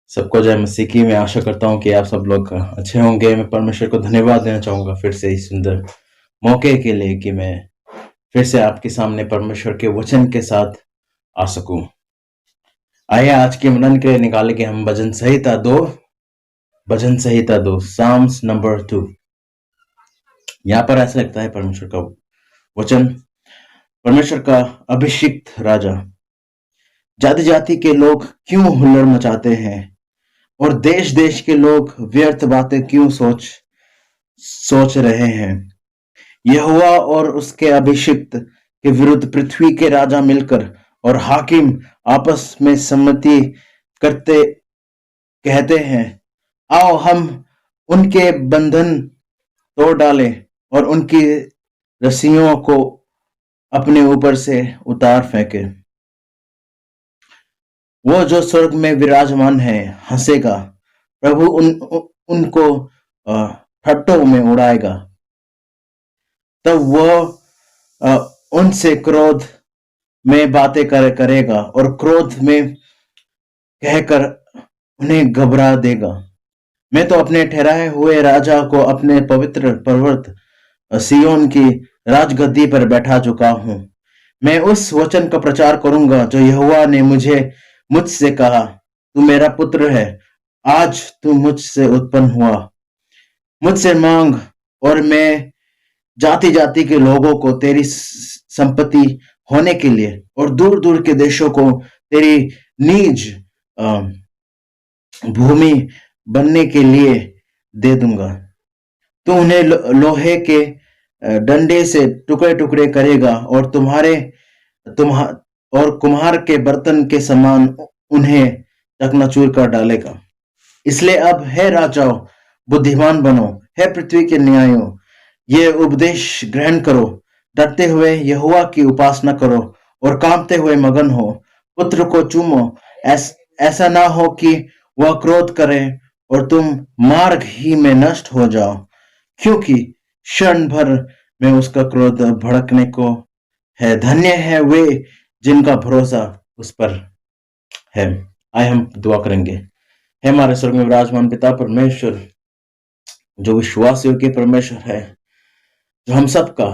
सबको जय मसीह की। मैं आशा करता हूँ कि आप सब लोग अच्छे होंगे। मैं परमेश्वर को धन्यवाद देना चाहूँगा फिर से इस सुंदर मौके के लिए कि मैं फिर से आपके सामने परमेश्वर के वचन के साथ आ सकूं। आइए आज के मनन के लिए निकाले कि हम भजन संहिता 2 साम्स नंबर 2। यहाँ पर ऐसा लगता है परमेश्वर का वचन, परमेश्वर का अभिषिक्त राजा, जाति जाति के लोग क्यों हुल्लड़ मचाते हैं और देश देश के लोग व्यर्थ बातें क्यों सोच रहे हैं। यहोवा और उसके अभिषिक्त के विरुद्ध पृथ्वी के राजा मिलकर और हाकिम आपस में सम्मति करते कहते हैं, आओ हम उनके बंधन तोड़ डालें और उनकी रस्सियों को अपने ऊपर से उतार फेंके। वो जो स्वर्ग में विराजमान है हंसेगा, प्रभु उनको ठट्ठों में उड़ाएगा। तब वह उनसे क्रोध में बातें करेगा और क्रोध में कहकर उन्हें घबरा देगा। मैं तो अपने ठहराए हुए राजा को अपने पवित्र पर्वत सिय्योन की राजगद्दी पर बैठा चुका हूँ। मैं उस वचन का प्रचार करूंगा जो यहोवा ने मुझसे कहा, तू मेरा पुत्र है, आज तू मुझसे उत्पन्न हुआ। मुझसे मांग और मैं जाति जाति के लोगों को तेरी संपत्ति होने के लिए और दूर दूर के देशों को तेरी निज भूमि बनने के लिए दे दूंगा। तू उन्हें लोहे के डंडे से टुकड़े टुकड़े करेगा और और कुम्हार के बर्तन के समान उन्हें चकनाचूर कर डालेगा। इसलिए अब हे राजाओं, बुद्धिमान बनो, हे पृथ्वी के न्यायों, ये उपदेश ग्रहण करो। डरते हुए यहोवा की उपासना करो और कांपते हुए मगन हो। पुत्र को चूमो, ऐसा ना हो कि वह क्रोध करे और तुम मार्ग ही में नष्ट हो जाओ, क्योंकि क्षण भर में उसका क्रोध भड़कने को है। धन्य है वे जिनका भरोसा उस पर है। आए हम दुआ करेंगे। हे हमारे स्वर्ग में विराजमान पिता परमेश्वर, जो विश्वासियों के परमेश्वर है, जो हम सबका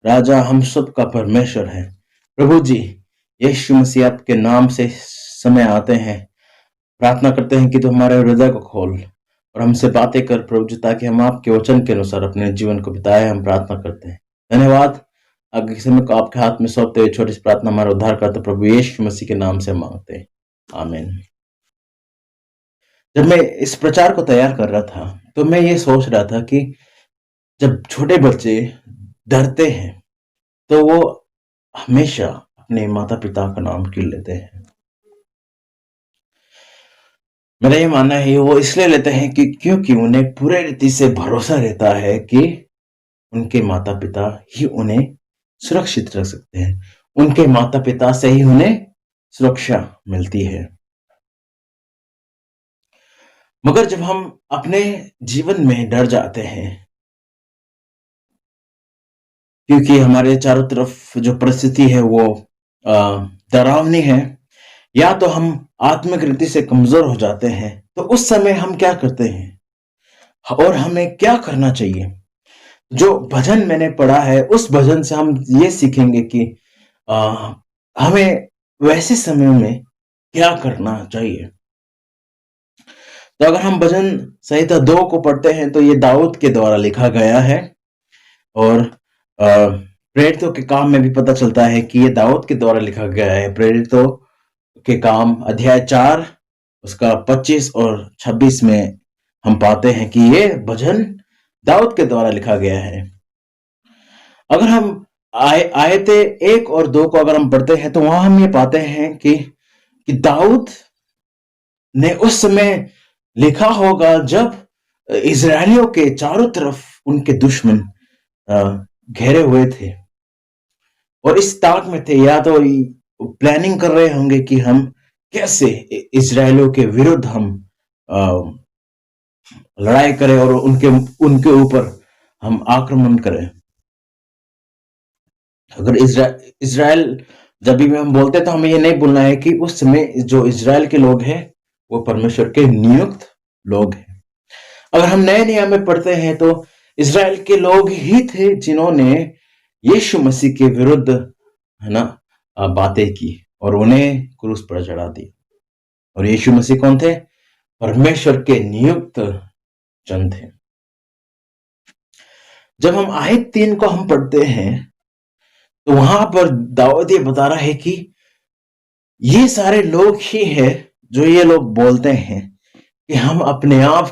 राजा, हम सबका परमेश्वर है, प्रभु जी यीशु मसीह के नाम से समय आते हैं, प्रार्थना करते हैं कि तू हमारे हृदय को खोल और हमसे बातें कर प्रभु जी, ताकि हम आपके वचन के अनुसार अपने जीवन को बिताए। हम प्रार्थना करते हैं। धन्यवाद। आगे के समय को आपके हाथ में सौंपते हुए छोटी सी प्रार्थना हमारा उद्धार करते प्रभु यीशु मसीह के नाम से मांगते हैं, आमीन। जब मैं इस प्रचार को तैयार कर रहा था तो मैं ये सोच रहा था कि जब छोटे बच्चे डरते हैं तो वो हमेशा अपने माता पिता का नाम क्यों लेते हैं। मेरा ये मानना है वो इसलिए लेते हैं कि क्योंकि उन्हें पूरे रीति से भरोसा रहता है कि उनके माता पिता ही उन्हें सुरक्षित रख सकते हैं, उनके माता पिता से ही उन्हें सुरक्षा मिलती है। मगर जब हम अपने जीवन में डर जाते हैं, क्योंकि हमारे चारों तरफ जो परिस्थिति है वो डरावनी है, या तो हम आत्मिक रीति से कमजोर हो जाते हैं, तो उस समय हम क्या करते हैं और हमें क्या करना चाहिए। जो भजन मैंने पढ़ा है उस भजन से हम ये सीखेंगे कि हमें वैसे समय में क्या करना चाहिए। तो अगर हम भजन संहिता 2 को पढ़ते हैं तो ये दाऊद के द्वारा लिखा गया है, और प्रेरितों के काम में भी पता चलता है कि ये दाऊद के द्वारा लिखा गया है। प्रेरितों के काम अध्याय 4 उसका 25 और 26 में हम पाते हैं कि ये भजन दाऊद के द्वारा लिखा गया है। अगर हम आयते 1 और 2 को अगर हम पढ़ते हैं तो वहां हम ये पाते हैं कि दाऊद ने उस समय लिखा होगा जब इजरायलियों के चारों तरफ उनके दुश्मन घेरे हुए थे और इस ताक में थे, या तो प्लानिंग कर रहे होंगे कि हम कैसे इजरायलियों के विरुद्ध हम लड़ाई करें और उनके ऊपर हम आक्रमण करें। अगर इजराइल जब भी हम बोलते हैं तो हमें ये नहीं भूलना है कि उस समय जो इजराइल के लोग हैं वो परमेश्वर के नियुक्त लोग हैं। अगर हम नए नियम में पढ़ते हैं तो इज़राइल के लोग ही थे जिन्होंने यीशु मसीह के विरुद्ध, है ना, बातें की और उन्हें क्रूस पर चढ़ा दिया। और यीशु मसीह कौन थे? परमेश्वर के नियुक्त जन थे। जब हम आयत 3 को हम पढ़ते हैं तो वहां पर दाऊद ये बता रहा है कि ये सारे लोग ही है जो ये लोग बोलते हैं कि हम अपने आप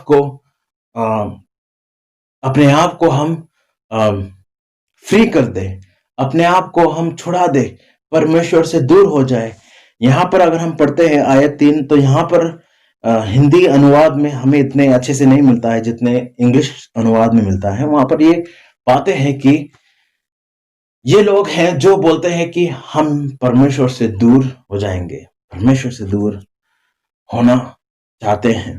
को हम फ्री कर दे, अपने आप को हम छुड़ा दे, परमेश्वर से दूर हो जाए। यहाँ पर अगर हम पढ़ते हैं आयत 3 तो यहाँ पर हिंदी अनुवाद में हमें इतने अच्छे से नहीं मिलता है जितने इंग्लिश अनुवाद में मिलता है। वहां पर ये बातें हैं कि ये लोग हैं जो बोलते हैं कि हम परमेश्वर से दूर हो जाएंगे, परमेश्वर से दूर होना चाहते हैं।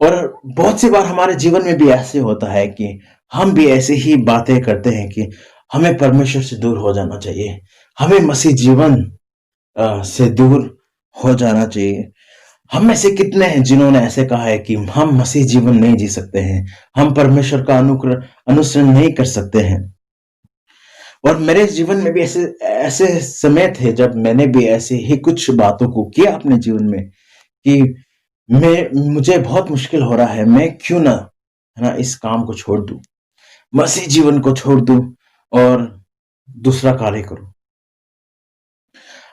और बहुत सी बार हमारे जीवन में भी ऐसे होता है कि हम भी ऐसे ही बातें करते हैं कि हमें परमेश्वर से दूर हो जाना चाहिए, हमें मसीह जीवन से दूर हो जाना चाहिए। हम में से कितने हैं जिन्होंने ऐसे कहा है कि हम मसीह जीवन नहीं जी सकते हैं, हम परमेश्वर का अनुसरण नहीं कर सकते हैं। और मेरे जीवन में भी ऐसे ऐसे समय थे जब मैंने भी ऐसे ही कुछ बातों को किया अपने जीवन में कि मुझे बहुत मुश्किल हो रहा है, मैं क्यों ना, है ना, इस काम को छोड़ दूं, मसीह जीवन को छोड़ दूं और दूसरा कार्य करूं।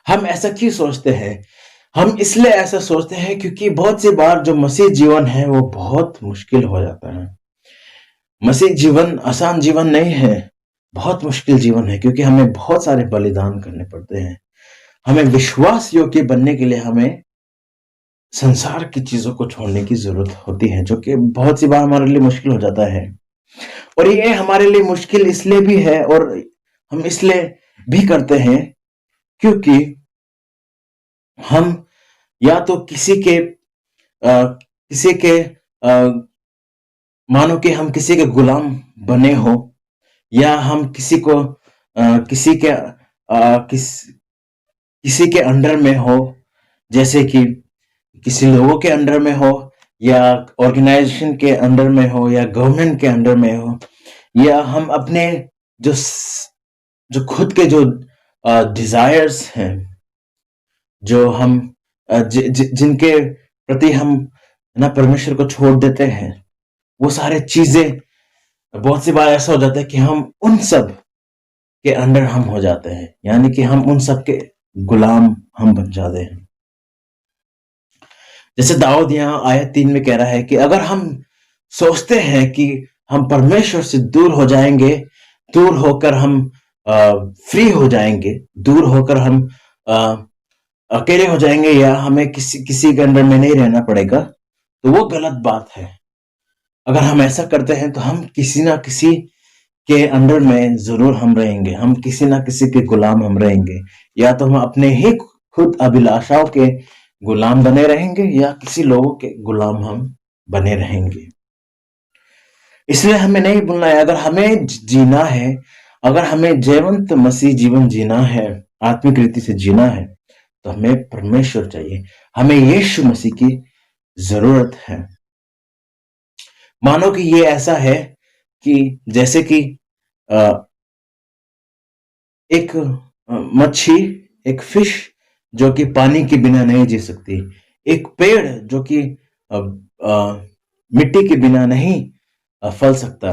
हम ऐसा क्यों सोचते हैं? हम इसलिए ऐसा सोचते हैं क्योंकि बहुत सी बार जो मसीह जीवन है वो बहुत मुश्किल हो जाता है। मसीह जीवन आसान जीवन नहीं है, बहुत मुश्किल जीवन है, क्योंकि हमें बहुत सारे बलिदान करने पड़ते हैं। हमें विश्वास योग्य बनने के लिए हमें संसार की चीजों को छोड़ने की जरूरत होती है, जो कि बहुत सी बार हमारे लिए मुश्किल हो जाता है। और ये हमारे लिए मुश्किल इसलिए भी है और हम इसलिए भी करते हैं क्योंकि हम या तो मानो कि हम किसी के गुलाम बने हो, या हम किसी के अंडर में हो, जैसे कि किसी लोगों के अंडर में हो, या ऑर्गेनाइजेशन के अंडर में हो, या गवर्नमेंट के अंडर में हो, या हम अपने जो खुद के जो डिजायर्स हैं, जो हम जिनके प्रति हम ना परमेश्वर को छोड़ देते हैं, वो सारे चीजें बहुत सी बार ऐसा हो जाता है कि हम उन सब के अंडर हम हो जाते हैं, यानी कि हम उन सब के गुलाम हम बन जाते हैं। जैसे दाऊद यहाँ आयत 3 में कह रहा है कि अगर हम सोचते हैं कि हम परमेश्वर से दूर हो जाएंगे, दूर होकर हम फ्री हो जाएंगे, दूर होकर हम अकेले हो जाएंगे, या हमें किसी के अंडर में नहीं रहना पड़ेगा, तो वो गलत बात है। अगर हम ऐसा करते हैं तो हम किसी ना किसी के अंडर में जरूर हम रहेंगे, हम किसी ना किसी के गुलाम हम रहेंगे, या तो हम अपने ही खुद अभिलाषाओं के गुलाम बने रहेंगे, या किसी लोगों के गुलाम हम बने रहेंगे। इसलिए हमें नहीं भूलना है, अगर हमें जीना है, अगर हमें जीवंत मसीह जीवन जीना है, आत्मिक रीति से जीना है, तो हमें परमेश्वर चाहिए, हमें यीशु मसीह की जरूरत है। मानो कि ये ऐसा है कि जैसे कि एक मच्छी, एक फिश जो कि पानी के बिना नहीं जी सकती, एक पेड़ जो कि मिट्टी के बिना नहीं फल सकता,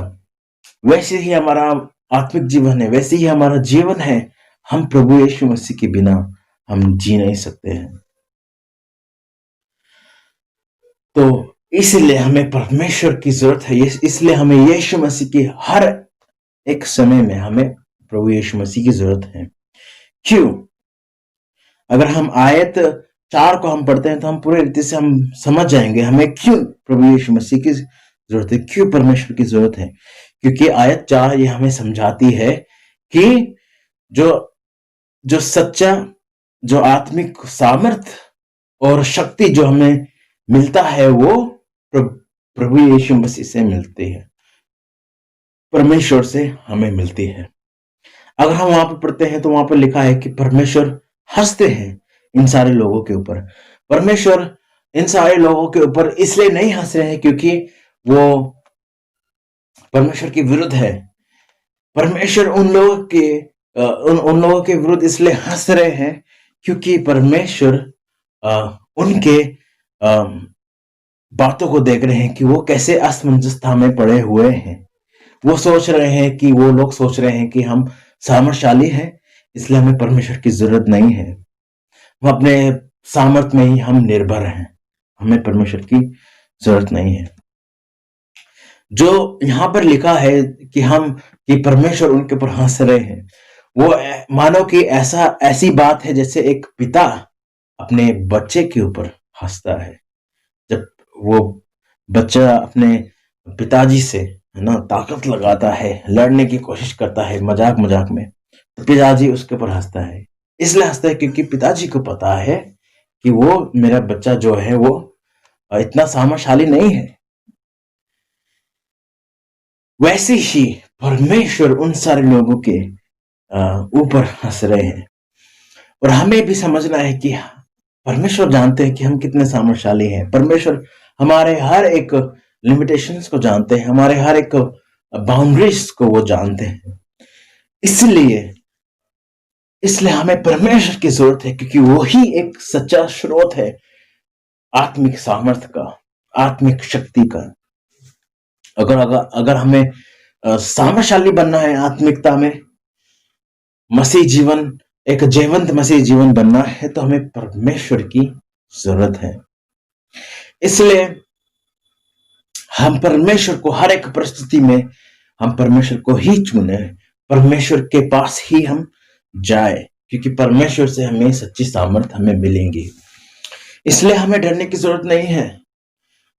वैसे ही हमारा आत्मिक जीवन है, वैसे ही हमारा जीवन है। हम प्रभु यीशु मसीह के बिना हम जी नहीं सकते हैं। तो इसलिए हमें परमेश्वर की जरूरत है, इसलिए हमें यीशु मसीह की हर एक समय में हमें प्रभु यीशु मसीह की जरूरत है। क्यों? अगर हम आयत 4 को हम पढ़ते हैं तो हम पूरे रीति से हम समझ जाएंगे हमें क्यों प्रभु यीशु मसीह की जरूरत है, क्यों परमेश्वर की जरूरत है। क्योंकि आयत 4 ये हमें समझाती है कि जो सच्चा, जो आत्मिक सामर्थ और शक्ति जो हमें मिलता है वो प्रभु यीशु मसीह से मिलती है, परमेश्वर से हमें मिलती है। अगर हम वहां पर पढ़ते हैं तो वहां पर लिखा है कि परमेश्वर हंसते हैं इन सारे लोगों के ऊपर। परमेश्वर इन सारे लोगों के ऊपर इसलिए नहीं हंस रहे हैं क्योंकि वो परमेश्वर के विरुद्ध है। परमेश्वर उन लोगों के उन लोगों के विरुद्ध इसलिए हंस रहे हैं क्योंकि परमेश्वर उनके बातों को देख रहे हैं कि वो कैसे असमंजसता में पड़े हुए हैं। वो सोच रहे हैं कि वो लोग सोच रहे हैं कि हम सामर्थ्यशाली हैं, इसलिए हमें परमेश्वर की जरूरत नहीं है। हम अपने सामर्थ्य में ही हम निर्भर हैं, हमें परमेश्वर की जरूरत नहीं है। जो यहाँ पर लिखा है कि परमेश्वर उनके ऊपर हंस रहे हैं, वो मानो कि ऐसी बात है जैसे एक पिता अपने बच्चे के ऊपर हंसता है। जब वो बच्चा अपने पिताजी से है ना ताकत लगाता है, लड़ने की कोशिश करता है मजाक मजाक में, तो पिताजी उसके ऊपर हंसता है। इसलिए हंसता है क्योंकि पिताजी को पता है कि वो मेरा बच्चा जो है वो इतना सामर्थ्यशाली नहीं है। वैसे ही परमेश्वर उन सारे लोगों के ऊपर हंस रहे हैं। और हमें भी समझना है कि परमेश्वर जानते हैं कि हम कितने सामर्थ्यशाली हैं। परमेश्वर हमारे हर एक लिमिटेशंस को जानते हैं, हमारे हर एक बाउंड्रीज को वो जानते हैं। इसलिए हमें परमेश्वर की जरूरत है क्योंकि वो ही एक सच्चा स्रोत है आत्मिक सामर्थ्य का, आत्मिक शक्ति का। अगर हमें सामर्थ्यशाली बनना है आत्मिकता में, मसीह जीवन, एक जीवंत मसीह जीवन बनना है, तो हमें परमेश्वर की जरूरत है। इसलिए हम परमेश्वर को हर एक परिस्थिति में हम परमेश्वर को ही चुने, परमेश्वर के पास ही हम जाए, क्योंकि परमेश्वर से हमें सच्ची सामर्थ हमें मिलेंगी। इसलिए हमें डरने की जरूरत नहीं है।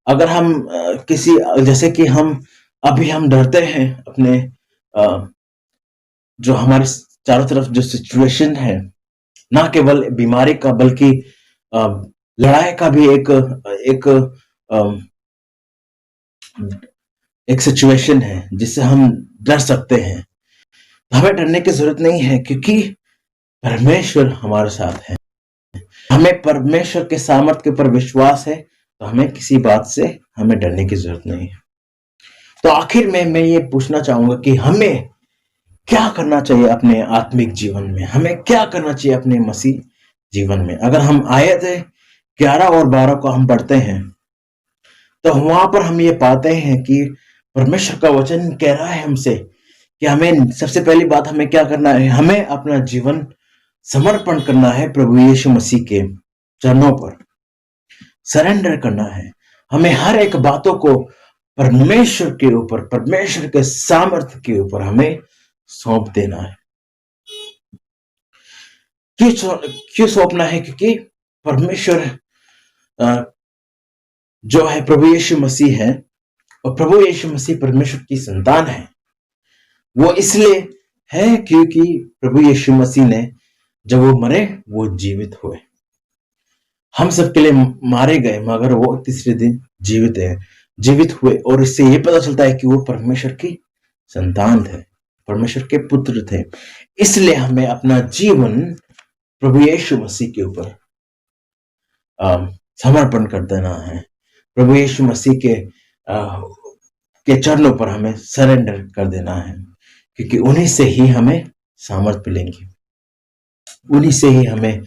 अगर हम जैसे कि हम डरते हैं अपने जो हमारे चारों तरफ जो सिचुएशन है, ना केवल बीमारी का बल्कि लड़ाई का भी एक सिचुएशन है जिससे हम डर सकते हैं। हमें डरने की जरूरत नहीं है क्योंकि परमेश्वर हमारे साथ है। हमें परमेश्वर के सामर्थ्य के ऊपर विश्वास है, तो हमें किसी बात से हमें डरने की जरूरत नहीं है। तो आखिर में मैं ये पूछना चाहूंगा कि हमें क्या करना चाहिए अपने आत्मिक जीवन में, हमें क्या करना चाहिए अपने मसीह जीवन में। अगर हम आयत 11 और 12 को हम पढ़ते हैं तो वहां पर हम ये पाते हैं कि परमेश्वर का वचन कह रहा है हमसे कि हमें सबसे पहली बात हमें क्या करना है, हमें अपना जीवन समर्पण करना है प्रभु यीशु मसीह के चरणों पर, सरेंडर करना है। हमें हर एक बातों को परमेश्वर के ऊपर, परमेश्वर के सामर्थ्य के ऊपर हमें सौंप देना है। क्यों सौंपना है? क्योंकि परमेश्वर जो है प्रभु यीशु मसीह है, और प्रभु यीशु मसीह परमेश्वर की संतान है। वो इसलिए है क्योंकि प्रभु यीशु मसीह ने जब वो मरे वो जीवित हुए, हम सबके लिए मारे गए, मगर वो तीसरे दिन जीवित हुए। और इससे ये पता चलता है कि वो परमेश्वर की संतान थे, परमेश्वर के पुत्र थे। इसलिए हमें अपना जीवन प्रभु यीशु मसीह के ऊपर समर्पण कर देना है। प्रभु यीशु मसीह के चरणों पर हमें सरेंडर कर देना है, क्योंकि उन्हीं से ही हमें सामर्थ मिलेंगी, उन्हीं से ही हमें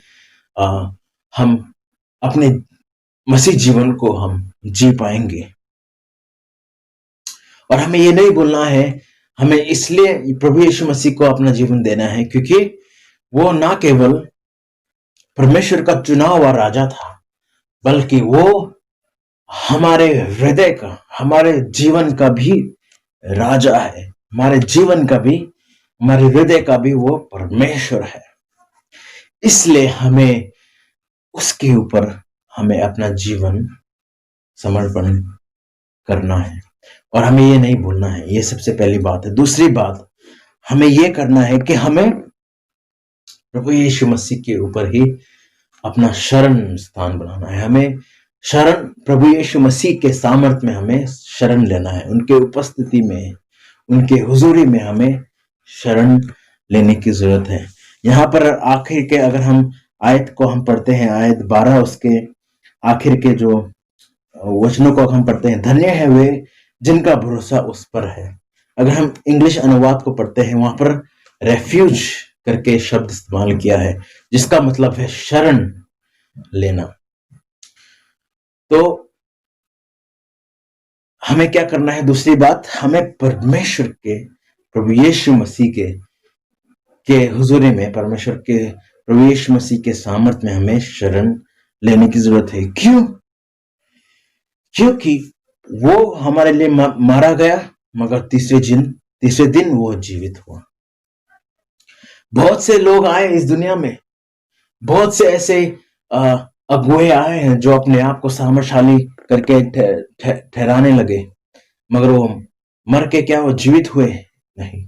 हम अपने मसीह जीवन को हम जी पाएंगे। और हमें ये नहीं बोलना है, हमें इसलिए प्रभु यीशु मसीह को अपना जीवन देना है क्योंकि वो ना केवल परमेश्वर का चुना हुआ राजा था, बल्कि वो हमारे हृदय का, हमारे जीवन का भी राजा है। हमारे जीवन का भी, हमारे हृदय का भी वो परमेश्वर है। इसलिए हमें उसके ऊपर हमें अपना जीवन समर्पण करना है। और हमें ये नहीं भूलना है, ये सबसे पहली बात है। दूसरी बात, हमें ये करना है कि हमें प्रभु यीशु मसीह के ऊपर ही अपना शरण स्थान बनाना है। हमें शरण प्रभु यीशु मसीह के सामर्थ्य में हमें शरण लेना है, उनके उपस्थिति में, उनके हुजूरी में हमें शरण लेने की जरूरत है। यहाँ पर आखिर के अगर हम आयत को हम पढ़ते हैं, आयत 12 उसके आखिर के जो वचनों को हम पढ़ते हैं, धन्य है वे जिनका भरोसा उस पर है। अगर हम इंग्लिश अनुवाद को पढ़ते हैं, वहां पर रेफ्यूज करके शब्द इस्तेमाल किया है, जिसका मतलब है शरण लेना। तो हमें क्या करना है? दूसरी बात, हमें परमेश्वर के, प्रभु यीशु मसीह के हुजूरी में, परमेश्वर के प्रभु यीशु मसीह के सामर्थ में हमें शरण लेने की जरूरत है। क्यों? क्योंकि वो हमारे लिए मारा गया, मगर तीसरे दिन वो जीवित हुआ। बहुत से लोग आए इस दुनिया में, बहुत से ऐसे अगुए आए हैं जो अपने आप को सामर्थशाली करके ठहराने लगे, मगर वो मर के क्या वो जीवित हुए? नहीं,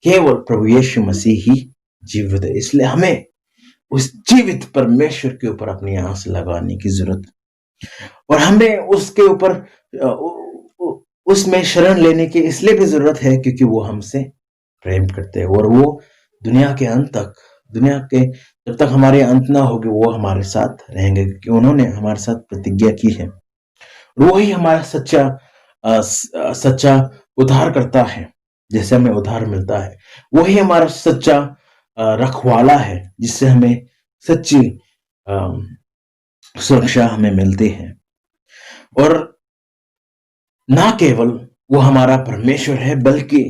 केवल प्रभु यीशु मसीह ही जीवित है। इसलिए हमें उस जीवित परमेश्वर के ऊपर अपनी आस लगाने की जरूरत, और हमें उसके ऊपर उसमें शरण लेने की इसलिए भी जरूरत है क्योंकि वो हमसे प्रेम करते हैं, और वो दुनिया के अंत तक, दुनिया के जब तक हमारे अंत ना होगी, वो हमारे साथ रहेंगे, क्योंकि उन्होंने हमारे साथ प्रतिज्ञा की है। वही हमारा सच्चा उद्धार करता है, जैसे हमें उद्धार मिलता है। वही हमारा सच्चा रखवाला है, जिससे हमें सच्ची सुरक्षा हमें मिलती है। और ना केवल वो हमारा परमेश्वर है, बल्कि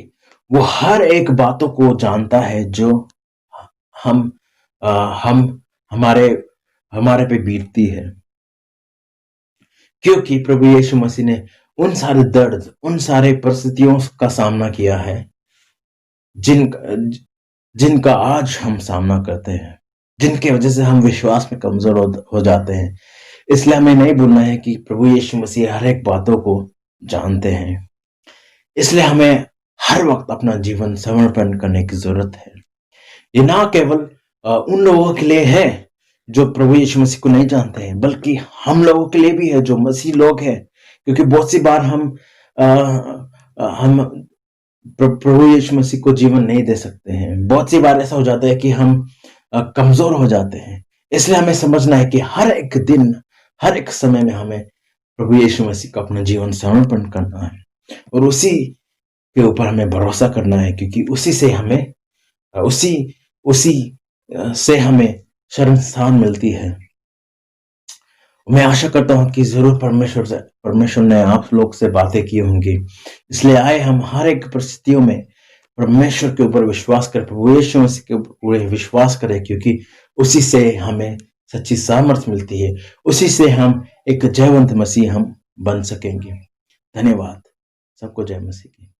वो हर एक बातों को जानता है जो हम हमारे पे बीतती है, क्योंकि प्रभु यीशु मसीह ने उन सारे दर्द, उन सारे परिस्थितियों का सामना किया है जिनका आज हम सामना करते हैं, जिनके वजह से हम विश्वास में कमजोर हो जाते हैं। इसलिए हमें नहीं भूलना है कि प्रभु यीशु मसीह हर एक बातों को जानते हैं। इसलिए हमें हर वक्त अपना जीवन समर्पण करने की जरूरत है। ये ना केवल उन लोगों के लिए है जो प्रभु यीशु मसीह को नहीं जानते हैं, बल्कि हम लोगों के लिए भी है जो मसीह लोग हैं। क्योंकि बहुत सी बार हम प्रभु यीशु मसीह को जीवन नहीं दे सकते हैं। बहुत सी बार ऐसा हो जाता है कि हम कमजोर हो जाते हैं। इसलिए हमें समझना है कि हर एक दिन, हर एक समय में हमें प्रभु यीशु मसीह को अपना जीवन समर्पण करना है, और उसी के ऊपर हमें भरोसा करना है, क्योंकि उसी से हमें शरण स्थान मिलती है। मैं आशा करता हूं कि जरूर परमेश्वर ने आप लोग से बातें की होंगी। इसलिए आए हम हर एक परिस्थितियों में परमेश्वर के ऊपर विश्वास करें, प्रभु यीशु मसीह के ऊपर विश्वास करें, क्योंकि उसी से हमें सच्ची सामर्थ मिलती है। उसी से हम एक जयवंत मसीह हम बन सकेंगे। धन्यवाद। सबको जय मसीह की।